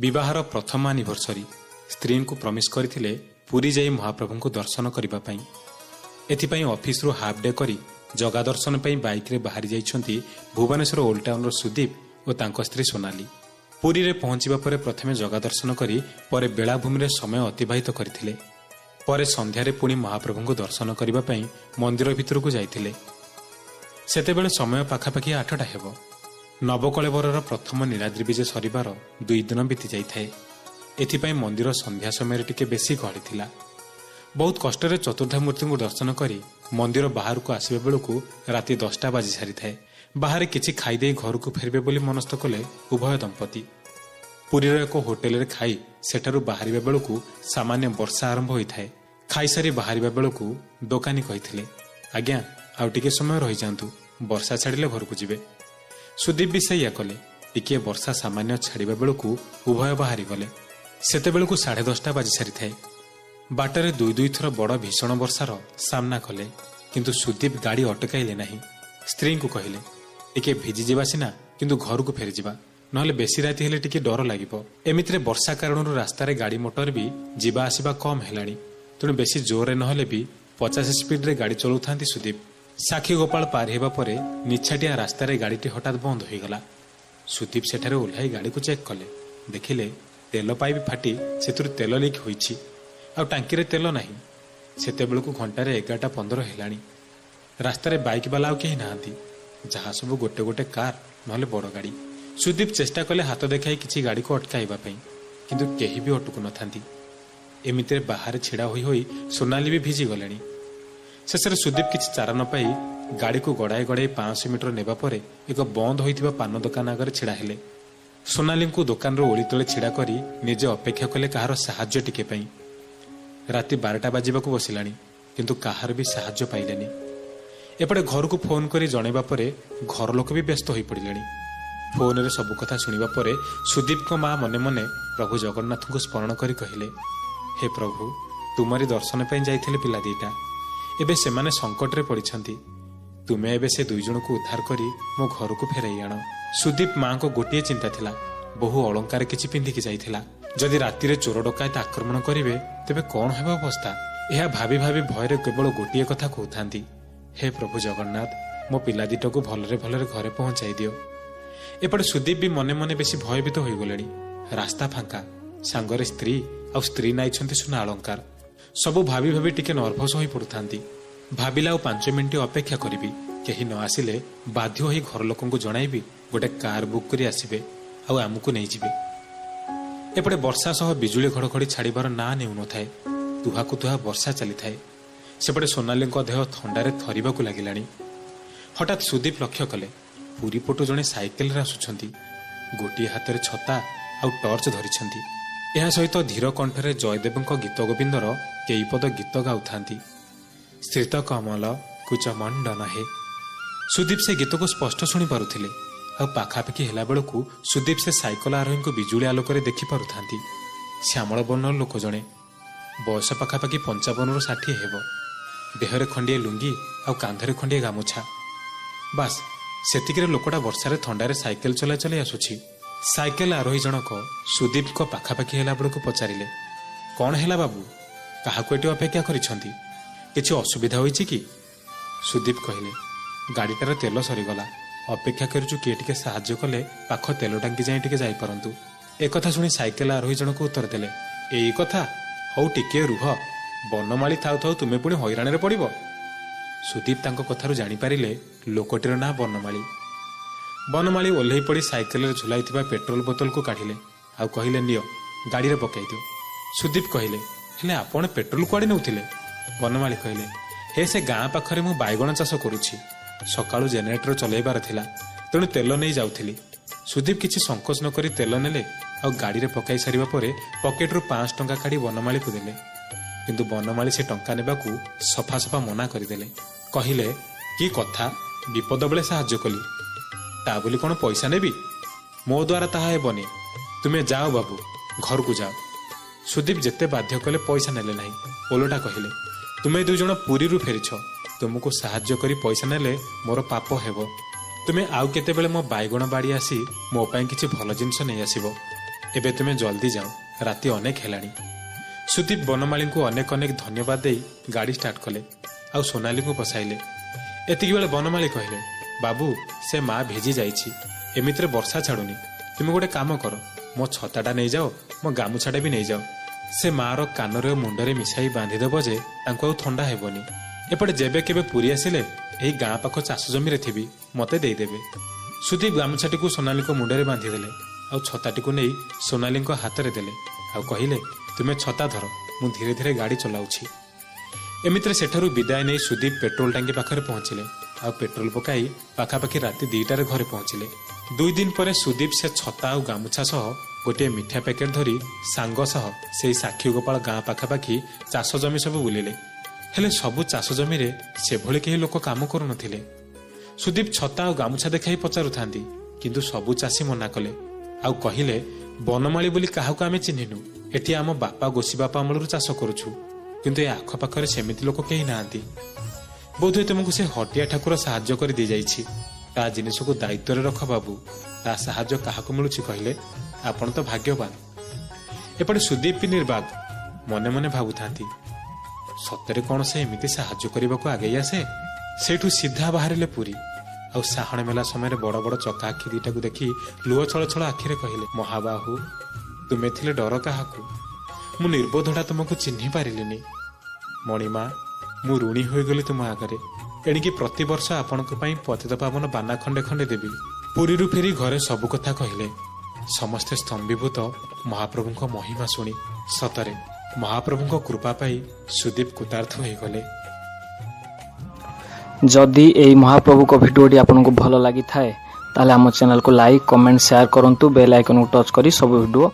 विवाहर प्रथम आनिभर्सरी स्त्री को प्रमिश करथिले पुरी जाई महाप्रभु को दर्शन करबा पई। एथिपई ऑफिस रु हाफ डे करी जगा दर्शन पई बाइक रे बाहरी जाइछंती भुवनेश्वर ओल्ड टाउन रो सुदीप और तांको स्त्री सोनाली। पुरी रे पहुंचीबा परे प्रथमे जगा दर्शन करी परे बेलाभूमि रे समय अतिबाहित करथिले। परे संध्या रे पुणी महाप्रभु को दर्शन करबा पई मंदिर भितर को जाइथिले। सेतेबेले समय पाखापाखि 8टा हेबो। नवकलेवरर प्रथम नीलाद्री विजे सरिबार 2 दिन बीती जाइए। एथिपाई मंदिर संध्या समय टिके बेसी गहली थिला। बहुत कष्ट चतुर्धा मूर्ति को दर्शन करी मंदिर बाहर को आसबे बेलू राति 10टा बाजी सारी थाए। बाहर किछि खाईदे घर को फेरबे बोली मनस्थ कले उभय दंपति। पुरीर एक होटेल रे खाई सेठारु बाहरिबा बेलू सामान्य वर्षा आरंभ होइथाए। खाईसारी बाहरिबा बेलू दोकानी कहिथिले, आज्ञा आउ टिके समय रहि जांतु, वर्षा छाड़िले घर को जिबे। सुदीप भी सैया कले। टिके वर्षा सामान्य छाड़िबा बेलू उभय बाहरी गले। सेते बेलू 10:30 बाजी सारी थाए। बाटरे 2 थर बड़ भीषण वर्षार सामना कले, किंतु सुदीप गाड़ी अटकाइले नहीं। स्त्री को कहले, टिके भिजी जिबा सिना किंतु घर को फेरी जिबा, नहले बेसी राति हेले टिके डर लागिबो। एमितिरे वर्षा कारणरू रास्तारे गाड़ी मोटर भी जिबा आसिबा कम हेलानी, तेणु बेसी जोरे नहले भी 50 स्पीड रे गाड़ी चलाउथांती सुदीप। साखी गोपाल पार हेबा परे निछाटिया रास्तारे गाड़ीटी हठात बंद होईगला। सुदीप सेठारे ओह्लाई गाड़ी को चेक कले। देखिले तेल पाइप फाटी सेतुरु तेल लीक होईछि, आ टांकी रे तेल नाही। सेते बेलू घंटारे 11:15 हेलानी। रास्तारे बाइक वाला आउ केही नाहांती, जहा सब गोटे गोटे कार नहले बड़ गाड़ी। सुदीप चेष्टा कले हाथ देखाई किछि गाड़ी को अटकाइबा पई, किंतु केही भी अटकु नथांती। एमितिरे बाहर छिड़ा होई होई सोनाली भी भिजी गलेनी। शेषे सुदीप किछि चारा न पाई गाड़ी को गड़ाई गड़ाई 500 मीटर नेबा परे एक बंद होइतिबा पान दुकान आगे छिड़ा हेले। सोनाली को दुकान रो ओली तले छिड़ा करी निजे अपेक्षा कले कहार साहाଯ୍य टिके पई। राति 12टा बाजिबाकू बसिलानी, किंतु कहार भी साहाଯ୍य पाइलेनी। एपटे घर को फोन करी जणैबा परे घर लोक भी व्यस्त होई पड़िलेनी। फोन रे सब कथा सुनिबा परे सुदीप को मां मने मने प्रभु जगन्नाथ को स्मरण करी कहिले, हे प्रभु तुमरी दर्शन पई जाइथिले पिला दीटा, एबे सेमाने संकट रे पड़िछंती। तुमे एबे से 2 जन को उद्धार करी मो घर को फेराई आण। सुदीप मां को गोटिए चिंता थिला, बहु अलंकार किछि पिंधिकी जाइथिला। जदि राति रे चोर डकायत आक्रमण करिवे तेबे कोन हेबा अवस्था। एहा भाभी भाभी भयरे केवल गोटिए कथा कहउथांती, हे प्रभु जगन्नाथ मो पिला दीटा को भलरे भलरे घरे पहुंचाई दियो। एपटे सुदीप भी मने मने बेसी भयभीत होई गलेनी। रास्ता फांका, सांगरे स्त्री आ स्त्री नाइछंती सुना अलंकार। सबु भाभी भाभी टिके नर्भस होई पड़ुथांती। भाबिला 5 मिनिट अपेक्षा करिबी, केही न आसिले बाध्य होई घर लोकन को जणाइबी गोटे कार बुक करी आसीबे आ आमुको नै जिबे। एपटे वर्षा सह बिजुली घड़घड़ी छाड़िबार ना नेउ नथाए। तुहाकु तुहा वर्षा चली थाए। सेपटे सोनाली देह थंडारे थरिबाकू लागिलानी। हठात सुदीप लक्ष्य कले पुरी पटु जणे साइकेल रे आसुछंती। गोटिए हाथ में छता आ टर्च धरिछंती। एहा सहित धीर कंठरे जयदेवଙ୍କ गीत गोविंदर केई पद गीत गाउथांती। स्त्रीत कमल कुच मंडन हे। सुदीप से गीत को स्पष्ट शुणी पारुथिले। आ पाखापाखि हेला बेलू सुदीप से साइकेल आरोही को बिजुली आलोक देखि पारुथांती। श्यामल वर्णर लोक जणे, बयस पाखापाखि 55 ରୁ 60 हेब। देहरे खंडिए लुंगी आ कांधरे खंडिए गामुछा। बास सेतिकिरे लोकटा वर्षारे थंडारे साइकेल चला चली आसुछि। साइकेल आरोही जनक सुदीप को पाखापाखि हेला बेलू पचारिले, कौन हेला बाबू, काहाको एटी अपेक्षा करिछंती, किछि असुविधा होइछि कि? सुदीप कहिले, गाड़ीटार तेल सरीगला, अपेक्षा करूछु किए टिके साहाଯ୍य कले पाख तेल टांकी जाई टिके जाई परंतु। एकथा शुणी साइकेल आरोही जनक उत्तर देले, एई कथा, हौ टिके रुह, बनमाली थाउ थाउ तुमे पुणी हैराण रे पड़िबो। सुदीप तांको कथारु जानि पारिले लोकटीर ना बनमाली। बनमाली ओल्है पड़ी साइकेल रे झुलाइथिबा पेट्रोल बोतल को काढिले आ कहिले, नियो गाड़ी रे पकाई दियो। सुदीप कहिले, हेले आपण पेट्रोल कुआडे नउथिले? बनमाली कहिले, हे से गाँ पाखरे मु बायगण चाष करूछि, सकाळु जेनेरेटर चलाइबार थिला, तेणु तेल नहीं जाउथिली। सुदीप किछि संकोच न करी तेल नेले आ गाड़ी रे पकाई सारिबा परे पकेट रु 5 टंका काढी बनमाली को देले। किंतु बनमाली से टंका नेबाकू सफा सफा मना करदेले। कहिले, कि कथा, विपद बेले साहाଯ୍य कली, ता बोली कोन पैसा नेबी? मो द्वारा ताहा हेबनी, तुमे जाओ बाबू, घर को जाओ। सुदीप जेते बाध्य कले पैसा नेले नहीं। ओलोटा कहिले, तुमे 2 जण पुरी रु फेरिछ, तुमको साहाଯ୍य करी पैसा नेले मोर पाप हेबो। तुमे आउ केते बेले मो बायगण बाड़ी आसी मो पई किछि भल जिंस नै आसीबो। ଏବେ ତୁମେ ଜଲ୍ଦି ଯାଅ, ରାତି ଅନେକ ହେଲାଣି। ସୁଦୀପ ବନମାଳୀଙ୍କୁ ଅନେକ ଅନେକ ଧନ୍ୟବାଦ ଦେଇ ଗାଡ଼ି ଷ୍ଟାର୍ଟ କଲେ ଆଉ ସୋନାଲିଙ୍କୁ ବସାଇଲେ। ଏତିକି ବେଳେ ବନମାଳୀ କହିଲେ, ବାବୁ ସେ ମା ଭିଜି ଯାଇଛି, ଏମିତିରେ ବର୍ଷା ଛାଡୁନି। ତୁମେ ଗୋଟେ କାମ କର, ମୋ ଛତାଟା ନେଇଯାଅ, ମୋ ଗାମୁଛାଟା ବି ନେଇଯାଅ। ସେ ମାର କାନରେ ଓ ମୁଣ୍ଡରେ ମିଶାଇ ବାନ୍ଧିଦେବ ଯେ ତାଙ୍କୁ ଆଉ ଥଣ୍ଡା ହେବନି। ଏପଟେ ଯେବେ କେବେ ପୁରୀ ଆସିଲେ ଏହି ଗାଁ ପାଖ ଚାଷ ଜମିରେ ଥିବି, ମତେ ଦେଇଦେବେ। ସୁଦୀପ ଗାମୁଛାଟିକୁ ସୋନାଲିଙ୍କ ମୁଣ୍ଡରେ ବାନ୍ଧିଦେଲେ ଆଉ ଛତାଟିକୁ ନେଇ ସୋନାଲିଙ୍କ ହାତରେ ଦେଲେ ଆଉ କହିଲେ, ତୁମେ ଛତା ଧର, ମୁଁ ଧୀରେ ଧୀରେ ଗାଡ଼ି ଚଲାଉଛି। ଏମିତିରେ ସେଠାରୁ ବିଦାୟ ନେଇ ସୁଦୀପ ପେଟ୍ରୋଲ ଟାଙ୍କି ପାଖରେ ପହଞ୍ଚିଲେ ଆଉ ପେଟ୍ରୋଲ ପକାଇ ପାଖାପାଖି ରାତି 2ଟାରେ ଘରେ ପହଞ୍ଚିଲେ। 2 ଦିନ ପରେ ସୁଦୀପ ସେ ଛତା ଆଉ ଗାମୁଛା ସହ ଗୋଟିଏ ମିଠା ପ୍ୟାକେଟ ଧରି ସାଙ୍ଗ ସହ ସେହି ସାକ୍ଷୀଗୋପାଳ ଗାଁ ପାଖାପାଖି ଚାଷ ଜମି ସବୁ ବୁଲିଲେ। ହେଲେ ସବୁ ଚାଷ ଜମିରେ ସେଭଳି କେହି ଲୋକ କାମ କରୁନଥିଲେ। ସୁଦୀପ ଛତା ଆଉ ଗାମୁଛା ଦେଖାଇ ପଚାରୁଥାନ୍ତି, କିନ୍ତୁ ସବୁ ଚାଷୀ ମନା କଲେ ଆଉ କହିଲେ, ବନମାଳୀ ବୋଲି କାହାକୁ ଆମେ ଚିହ୍ନିନୁ। ଏଠି ଆମ ବାପା ଗୋସି ବାପା ଅମଳରୁ ଚାଷ କରୁଛୁ, କିନ୍ତୁ ଏ ଆଖପାଖରେ ସେମିତି ଲୋକ କେହି ନାହାନ୍ତି। ବୋଧହୁଏ ତୁମକୁ ସେ ହଟିଆ ଠାକୁର ସାହାଯ୍ୟ କରି ଦେଇଯାଇଛି। ତା ଜିନିଷକୁ ଦାୟିତ୍ୱରେ ରଖ ବାବୁ। ତା ସାହାଯ୍ୟ କାହାକୁ ମିଳୁଛି କହିଲେ? ଆପଣ ତ ଭାଗ୍ୟବାନ। ଏପଟେ ସୁଦୀପ ବି ନିର୍ବାକ ମନେ ମନେ ଭାବୁଥାନ୍ତି, ସତରେ କ'ଣ ସେ ଏମିତି ସାହାଯ୍ୟ କରିବାକୁ ଆଗେଇ ଆସେ? ସେଇଠୁ ସିଧା ବାହାରିଲେ ପୁରୀ ଆଉ ସାହଣ ମେଲା ସମୟରେ ବଡ଼ ବଡ଼ ଚକା ଆଖି ଦିଟାକୁ ଦେଖି ଲୁହ ଛଳ ଛଳ ଆଖିରେ କହିଲେ, ମହାବାହୁ ତୁମେ ଥିଲେ ଡର କାହାକୁ? ମୁଁ ନିର୍ବୋଧଟା ତୁମକୁ ଚିହ୍ନି ପାରିଲିନି। ମଣିମା, ମୁଁ ଋଣୀ ହୋଇଗଲି ତୁମ ଆଗରେ। ଏଣିକି ପ୍ରତିବର୍ଷ ଆପଣଙ୍କ ପାଇଁ ପତିତ ପାବନ ବାନା ଖଣ୍ଡେ ଖଣ୍ଡେ ଦେବି। ପୁରୀରୁ ଫେରି ଘରେ ସବୁ କଥା କହିଲେ। ସମସ୍ତେ ସ୍ତମ୍ଭୀଭୂତ ମହାପ୍ରଭୁଙ୍କ ମହିମା ଶୁଣି। ସତରେ ମହାପ୍ରଭୁଙ୍କ କୃପା ପାଇ ସୁଦୀପ କୃତାର୍ଥ ହୋଇଗଲେ। ଯଦି ଏହି ମହାପ୍ରଭୁଙ୍କ ଭିଡ଼ିଓଟି ଆପଣଙ୍କୁ ଭଲ ଲାଗିଥାଏ ତାହେଲେ ଆମ ଚ୍ୟାନେଲକୁ ଲାଇକ୍, କମେଣ୍ଟ, ସେୟାର କରନ୍ତୁ। ବେଲ୍ ଆଇକନକୁ ଟଚ୍ କରି ସବୁ ଭିଡ଼ିଓ